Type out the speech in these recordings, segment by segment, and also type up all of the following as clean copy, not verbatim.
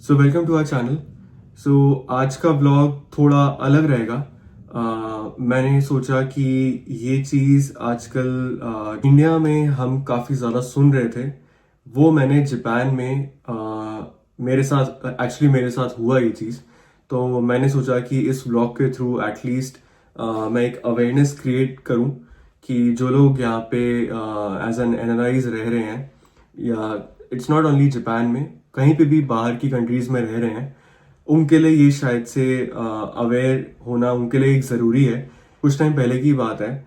Welcome to our channel. आज का vlog थोड़ा अलग रहेगा। मैंने सोचा कि ये चीज़ आजकल इंडिया में हम काफ़ी ज़्यादा सुन रहे थे, वो मैंने जापान में मेरे साथ हुआ ये चीज़। तो मैंने सोचा कि इस व्लॉग के थ्रू एटलीस्ट मैं एक अवेयरनेस क्रिएट करूं कि जो लोग यहाँ पे एज एन एनआरआईज रह रहे हैं, या इट्स नॉट ओनली जापान में, कहीं पे भी बाहर की कंट्रीज में रह रहे हैं, उनके लिए ये शायद से अवेयर होना उनके लिए एक ज़रूरी है। कुछ टाइम पहले की बात है।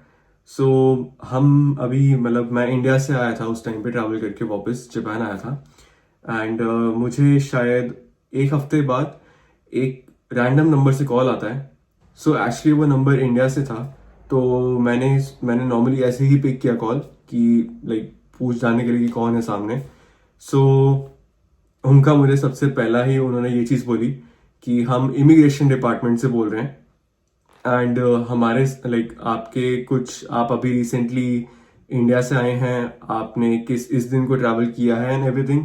हम अभी मतलब मैं इंडिया से आया था, उस टाइम पे ट्रैवल करके वापस जापान आया था। एंड मुझे शायद एक हफ्ते बाद एक रैंडम नंबर से कॉल आता है। एक्चुअली वो नंबर इंडिया से था। तो मैंने नॉर्मली ऐसे ही पिक किया कॉल कि लाइक पूछ जाने के लिए कि कौन है सामने। सो उनका मुझे सबसे पहला ही उन्होंने ये चीज़ बोली कि हम इमिग्रेशन डिपार्टमेंट से बोल रहे हैं। एंड हमारे लाइक आप अभी रिसेंटली इंडिया से आए हैं, आपने इस दिन को ट्रैवल किया है एंड एवरीथिंग।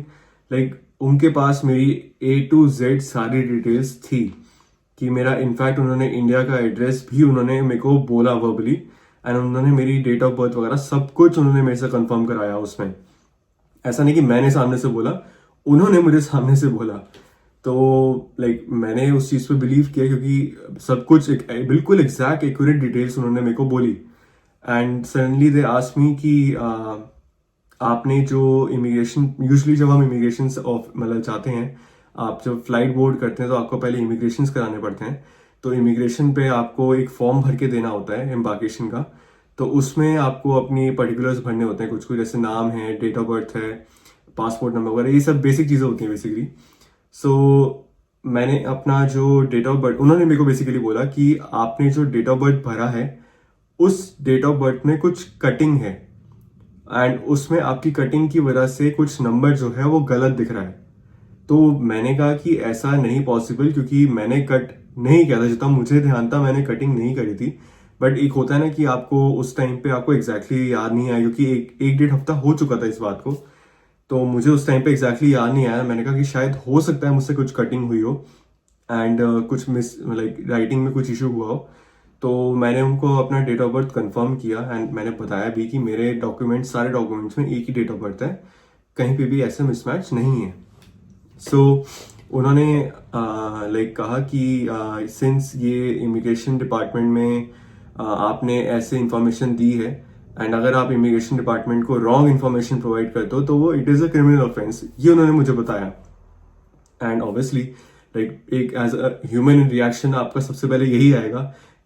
लाइक उनके पास मेरी A to Z सारी डिटेल्स थी कि मेरा इनफैक्ट उन्होंने इंडिया का एड्रेस भी उन्होंने मेरे को बोला वर्बली, एंड उन्होंने मेरी डेट ऑफ बर्थ वगैरह सब कुछ उन्होंने मेरे से कंफर्म कराया उसमें। ऐसा नहीं कि मैंने सामने से बोला, उन्होंने मुझे सामने से बोला। तो लाइक मैंने उस चीज़ पे बिलीव किया क्योंकि सब कुछ बिल्कुल एग्जैक्ट एक्यूरेट डिटेल्स उन्होंने मेरे को बोली। And suddenly they asked me कि आपने जो इमिग्रेशन, यूजुअली जब हम इमिग्रेशन मतलब जाते हैं, आप जब फ्लाइट बोर्ड करते हैं तो आपको पहले इमिग्रेशन कराने पड़ते हैं। तो इमिग्रेशन पे आपको एक फॉर्म भर के देना होता है एम्बार्केशन का। तो उसमें आपको अपनी पर्टिकुलर्स भरने होते हैं, कुछ कुछ जैसे नाम है, डेट ऑफ बर्थ है, पासपोर्ट नंबर वगैरह, ये सब बेसिक चीज़ें होती हैं बेसिकली। मैंने अपना जो डेट ऑफ बर्थ, उन्होंने मेरे को बेसिकली बोला कि आपने जो डेट ऑफ बर्थ भरा है उस डेट ऑफ बर्थ में कुछ कटिंग है, एंड उसमें आपकी कटिंग की वजह से कुछ नंबर जो है वो गलत दिख रहा है। तो मैंने कहा कि ऐसा नहीं पॉसिबल, क्योंकि मैंने कट नहीं किया था, जितना मुझे ध्यान था मैंने कटिंग नहीं करी थी। बट एक होता है ना कि आपको उस टाइम पे आपको एग्जैक्टली याद नहीं आया, क्योंकि एक डेढ़ हफ्ता हो चुका था इस बात को। तो मुझे उस टाइम पे एग्जैक्टली याद नहीं आया। मैंने कहा कि शायद हो सकता है मुझसे कुछ कटिंग हुई हो एंड कुछ मिस लाइक राइटिंग में कुछ इशू हुआ हो। तो मैंने उनको अपना डेट ऑफ बर्थ कंफर्म किया एंड मैंने बताया भी कि मेरे सारे डॉक्यूमेंट्स में एक ही डेट ऑफ बर्थ है, कहीं पे भी ऐसा मिसमैच नहीं है। उन्होंने लाइक कहा कि सिंस ये इमिग्रेशन डिपार्टमेंट में आपने ऐसे इंफॉर्मेशन दी है, एंड अगर आप इमिग्रेशन डिपार्टमेंट को रॉन्ग इन्फॉर्मेशन प्रोवाइड करते हो तो वो it is a criminal offence, ये उन्होंने मुझे बताया। एंड ऑब्वियसली लाइक एक एज अ ह्यूमन रिएक्शन आपका सबसे पहले यही आएगा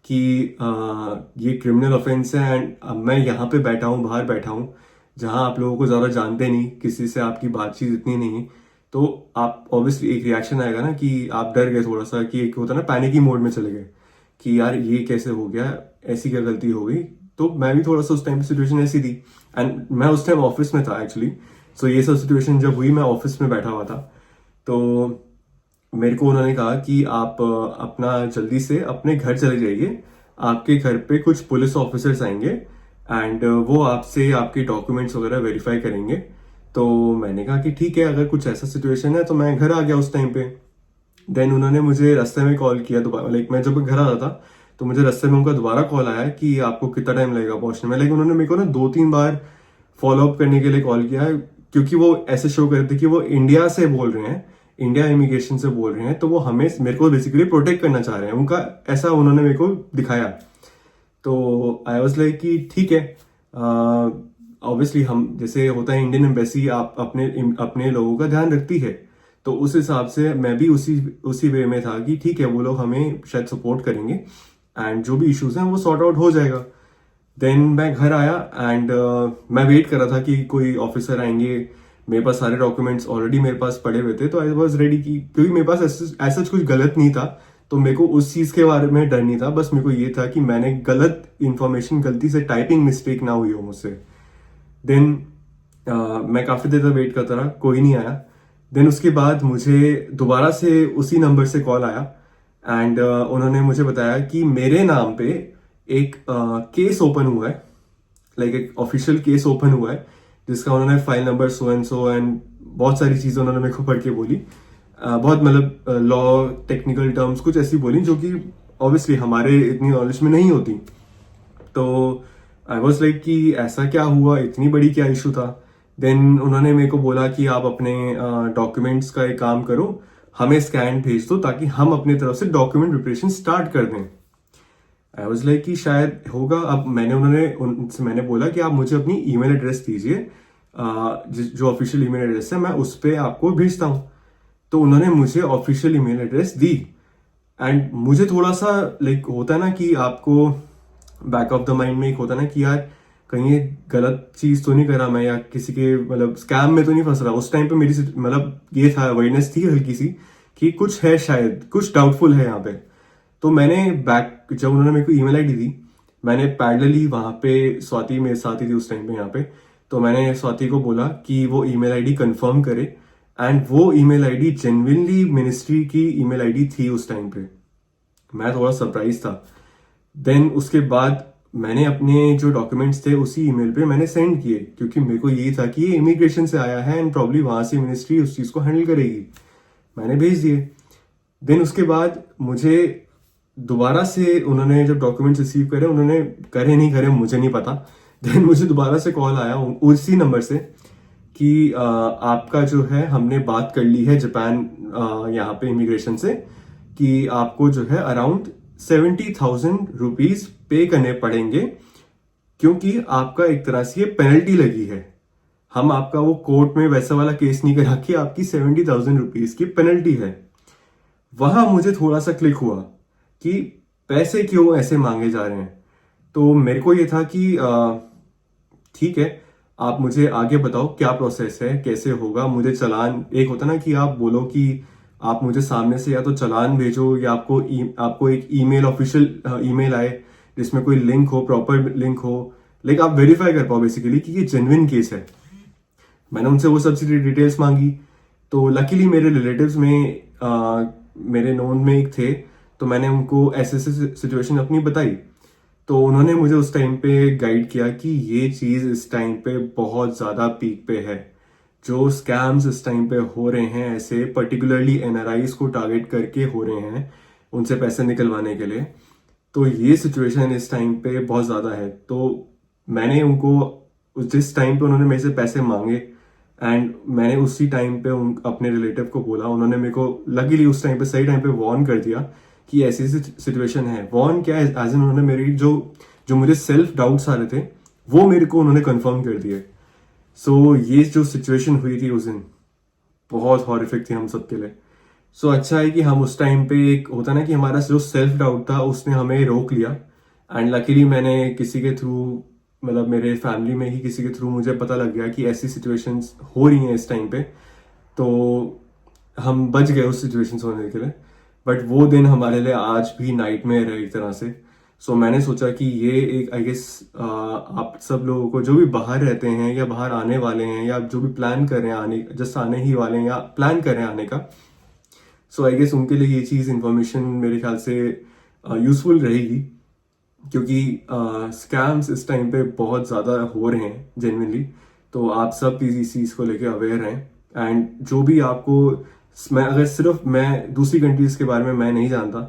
कि ये क्रिमिनल ऑफेंस है, एंड मैं यहाँ पे बैठा हूँ, बाहर बैठा हूँ, जहाँ आप लोगों को ज़्यादा जानते नहीं, किसी से आपकी बातचीत इतनी नहीं। तो आप ऑब्वियसली एक रिएक्शन आएगा ना कि आप डर गए थोड़ा सा, कि एक होता है ना पैनिकी मोड में चले गए कि यार ये कैसे हो गया, ऐसी क्या गलती हो गई। तो मैं भी थोड़ा सा उस टाइम सिचुएशन ऐसी थी, एंड मैं उस टाइम ऑफिस में था एक्चुअली। ये सब सिचुएशन जब हुई मैं ऑफिस में बैठा हुआ था। तो मेरे को उन्होंने कहा कि आप अपना जल्दी से अपने घर चले जाइए, आपके घर पे कुछ पुलिस ऑफिसर्स आएंगे एंड वो आपसे आपके डॉक्यूमेंट्स वगैरह वेरीफाई करेंगे। तो मैंने कहा कि ठीक है, अगर कुछ ऐसा सिचुएशन है तो मैं घर आ गया उस टाइम पे। देन उन्होंने मुझे रास्ते में कॉल किया दोबारा, लाइक मैं जब घर आ रहा था तो मुझे रास्ते में उनका दोबारा कॉल आया कि आपको कितना टाइम लगेगा पहुंचने में। लाइक उन्होंने मेरे को ना 2-3 बार फॉलो अप करने के लिए कॉल किया, क्योंकि वो ऐसे शो कर रहे थे कि वो इंडिया से बोल रहे हैं, इंडिया इमिग्रेशन से बोल रहे हैं, तो वो हमें मेरे को बेसिकली प्रोटेक्ट करना चाह रहे हैं, उनका ऐसा उन्होंने मेरे को दिखाया। तो आई वॉज लाइक कि ठीक है, ऑब्वियसली हम जैसे होता है इंडियन एम्बेसी आप अपने लोगों का ध्यान रखती है, तो उस हिसाब से मैं भी उसी वे में था कि ठीक है, वो लोग हमें शायद सपोर्ट करेंगे एंड जो भी इश्यूज हैं वो सॉर्ट आउट हो जाएगा। देन मैं घर आया एंड मैं वेट कर रहा था कि कोई ऑफिसर आएंगे। मेरे पास सारे डॉक्यूमेंट्स ऑलरेडी मेरे पास पड़े हुए थे, तो आई वॉज रेडी की, क्योंकि मेरे पास ऐसा कुछ गलत नहीं था, तो मेरे को उस चीज़ के बारे में डर नहीं था। बस मेरे को ये था कि मैंने गलत इंफॉर्मेशन, गलती से टाइपिंग मिस्टेक ना हुई हो मुझसे। देन मैं काफ़ी देर तक वेट करता रहा, कोई नहीं आया। देन उसके बाद मुझे दोबारा से उसी नंबर से कॉल आया एंड उन्होंने मुझे बताया कि मेरे नाम पे एक केस ओपन हुआ है, लाइक एक ऑफिशियल केस ओपन हुआ है, जिसका उन्होंने फाइल नंबर सो एंड बहुत सारी चीज़ें उन्होंने मेरे को पढ़ के बोली। बहुत मतलब लॉ टेक्निकल टर्म्स कुछ ऐसी बोली जो कि ऑब्वियसली हमारे इतनी नॉलेज में नहीं होती। तो आई वॉज लाइक कि ऐसा क्या हुआ, इतनी बड़ी क्या इशू था। देन उन्होंने मेरे को बोला कि आप अपने डॉक्यूमेंट्स का एक काम करो, हमें स्कैन भेज दो ताकि हम अपने तरफ से डॉक्यूमेंट प्रिपरेशन स्टार्ट कर दें। आई वॉज लाइक कि शायद होगा। अब उनसे मैंने बोला कि आप मुझे अपनी ईमेल एड्रेस दीजिए, जो ऑफिशियल ईमेल एड्रेस है मैं उस पर आपको भेजता हूँ। तो उन्होंने मुझे official email address the. And मुझे थोड़ा सा लाइक होता है ना कि आपको बैक ऑफ द माइंड में एक होता है ना कि यार कहीं ये गलत चीज तो नहीं करा मैं, या किसी के मतलब स्कैम में तो नहीं फंस रहा। उस टाइम पे मेरी मतलब ये था, अवेयरनेस थी हल्की सी कि कुछ है, शायद कुछ डाउटफुल है यहाँ पे। तो मैंने बैक जब उन्होंने मेरे को ईमेल आईडी दी, मैंने पैरेलली वहां पे स्वाति मेरे साथ ही थी उस टाइम पे यहाँ पे, तो मैंने स्वाति को बोला कि वो ईमेल आईडी कंफर्म करे। एंड वो ईमेल आईडी जेन्युइनली मिनिस्ट्री की ईमेल आईडी थी उस टाइम पे। मैं थोड़ा सरप्राइज था। देन उसके बाद मैंने अपने जो डॉक्यूमेंट्स थे उसी ईमेल पे मैंने सेंड किए, क्योंकि मेरे को यही था कि ये इमिग्रेशन से आया है एंड प्रॉब्ली वहां से मिनिस्ट्री उस चीज को हैंडल करेगी। मैंने भेज दिए। देन उसके बाद मुझे दोबारा से उन्होंने जब डॉक्यूमेंट्स रिसीव करे, उन्होंने करे नहीं करे मुझे नहीं पता। देन मुझे दोबारा से कॉल आया उसी नंबर से कि आपका जो है हमने बात कर ली है जापान यहाँ पे इमिग्रेशन से, कि आपको जो है अराउंड 70,000 रुपीज पे करने पड़ेंगे, क्योंकि आपका एक तरह से ये पेनल्टी लगी है। हम आपका वो कोर्ट में वैसा वाला केस नहीं करा के आपकी 70,000 रुपीज की पेनल्टी है। वहां मुझे थोड़ा सा क्लिक हुआ कि पैसे क्यों ऐसे मांगे जा रहे हैं। तो मेरे को ये था कि ठीक है, आप मुझे आगे बताओ क्या प्रोसेस है, कैसे होगा। मुझे चालान, एक होता ना कि आप बोलो कि आप मुझे सामने से या तो चालान भेजो या आपको एक ईमेल, ऑफिशियल ईमेल आए जिसमें कोई लिंक हो, प्रॉपर लिंक हो, लाइक आप वेरीफाई कर पाओ बेसिकली कि ये जेन्युइन केस है। मैंने उनसे वो सब डिटेल्स मांगी। तो लकीली मेरे रिलेटिव्स में मेरे नोन में एक थे, तो मैंने उनको ऐसे सिचुएशन अपनी बताई। तो उन्होंने मुझे उस टाइम पे गाइड किया कि ये चीज इस टाइम पे बहुत ज्यादा पीक पे है। जो स्कैम्स इस टाइम पे हो रहे हैं ऐसे पर्टिकुलरली एनआरआईज को टारगेट करके हो रहे हैं उनसे पैसे निकलवाने के लिए, तो ये सिचुएशन इस टाइम पे बहुत ज्यादा है। तो मैंने उनको जिस टाइम पे उन्होंने मेरे से पैसे मांगे एंड मैंने उसी टाइम पे अपने रिलेटिव को बोला, उन्होंने मेरे को लकीली उस टाइम पे सही टाइम पे वार्न कर दिया कि ऐसी सिचुएशन है। वार्न क्या है, एज इन उन्होंने मेरी जो जो मुझे सेल्फ डाउट्स आ रहे थे वो मेरे को उन्होंने कंफर्म कर दिए। सो ये जो सिचुएशन हुई थी उस दिन बहुत हॉरिफिक थी हम सबके लिए। सो अच्छा है कि हम उस टाइम पे, एक होता ना कि हमारा जो सेल्फ डाउट था उसने हमें रोक लिया। एंड लकीली मैंने किसी के थ्रू, मतलब मेरे फैमिली में ही किसी के थ्रू मुझे पता लग गया कि ऐसी सिचुएशंस हो रही हैं इस टाइम पे, तो हम बच गए उस सिचुएशन से होने के लिए। बट वो दिन हमारे लिए आज भी नाइटमेयर है एक तरह से। सो मैंने सोचा कि ये एक, आई गेस आप सब लोगों को जो भी बाहर रहते हैं या बाहर आने वाले हैं या जो भी प्लान कर रहे हैं आने, जस्ट आने ही वाले हैं या प्लान कर रहे हैं आने का, सो आई गेस उनके लिए ये चीज़ इंफॉर्मेशन मेरे ख्याल से यूजफुल रहेगी। क्योंकि स्कैम्स इस टाइम पे बहुत ज़्यादा हो रहे हैं जेन्युइनली। तो आप सब इस चीज़ को लेके अवेयर हैं। एंड जो भी आपको, मैं अगर सिर्फ मैं दूसरी कंट्रीज के बारे में मैं नहीं जानता,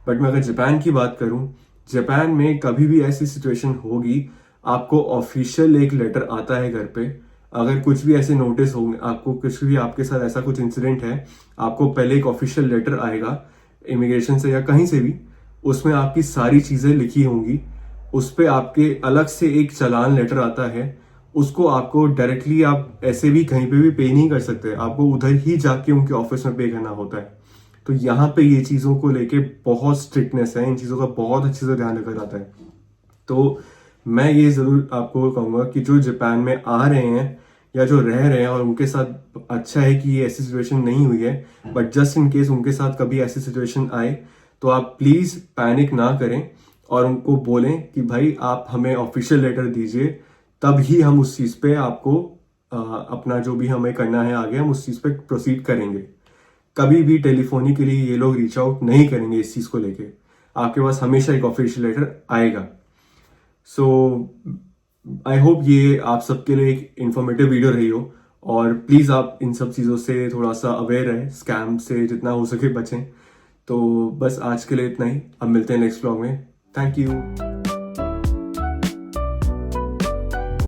बट मैं अगर जापान की बात करूं, जापान में कभी भी ऐसी सिचुएशन होगी, आपको ऑफिशियल एक लेटर आता है घर पे। अगर कुछ भी ऐसे नोटिस होंगे, आपको कुछ भी आपके साथ ऐसा कुछ इंसिडेंट है, आपको पहले एक ऑफिशियल लेटर आएगा इमिग्रेशन से या कहीं से भी, उसमें आपकी सारी चीजें लिखी होंगी। उस पे आपके अलग से एक चालान लेटर आता है, उसको आपको डायरेक्टली आप ऐसे भी कहीं पे भी पे नहीं कर सकते, आपको उधर ही जाके उनके ऑफिस में पे करना होता है। तो यहाँ पे ये चीजों को लेके बहुत स्ट्रिक्टनेस है, इन चीजों का बहुत अच्छे से ध्यान रखा जाता है। तो मैं ये जरूर आपको कहूंगा कि जो जापान में आ रहे हैं या जो रह रहे हैं और उनके साथ, अच्छा है कि ये ऐसी सिचुएशन नहीं हुई है, बट जस्ट इन केस उनके साथ कभी ऐसी सिचुएशन आए तो आप प्लीज पैनिक ना करें और उनको बोलें कि भाई आप हमें ऑफिशियल लेटर दीजिए, तब ही हम उस चीज पे आपको अपना जो भी हमें करना है आगे हम उस चीज पे प्रोसीड करेंगे। कभी भी टेलीफोनिकली ये लोग रीच आउट नहीं करेंगे इस चीज को लेके, आपके पास हमेशा एक ऑफिशियल लेटर आएगा। सो आई होप ये आप सबके लिए एक इंफॉर्मेटिव वीडियो रही हो। और प्लीज़ आप इन सब चीज़ों से थोड़ा सा अवेयर रहें, स्कैम से जितना हो सके बचें। तो बस आज के लिए इतना ही, अब मिलते हैं नेक्स्ट व्लॉग में। Thank you.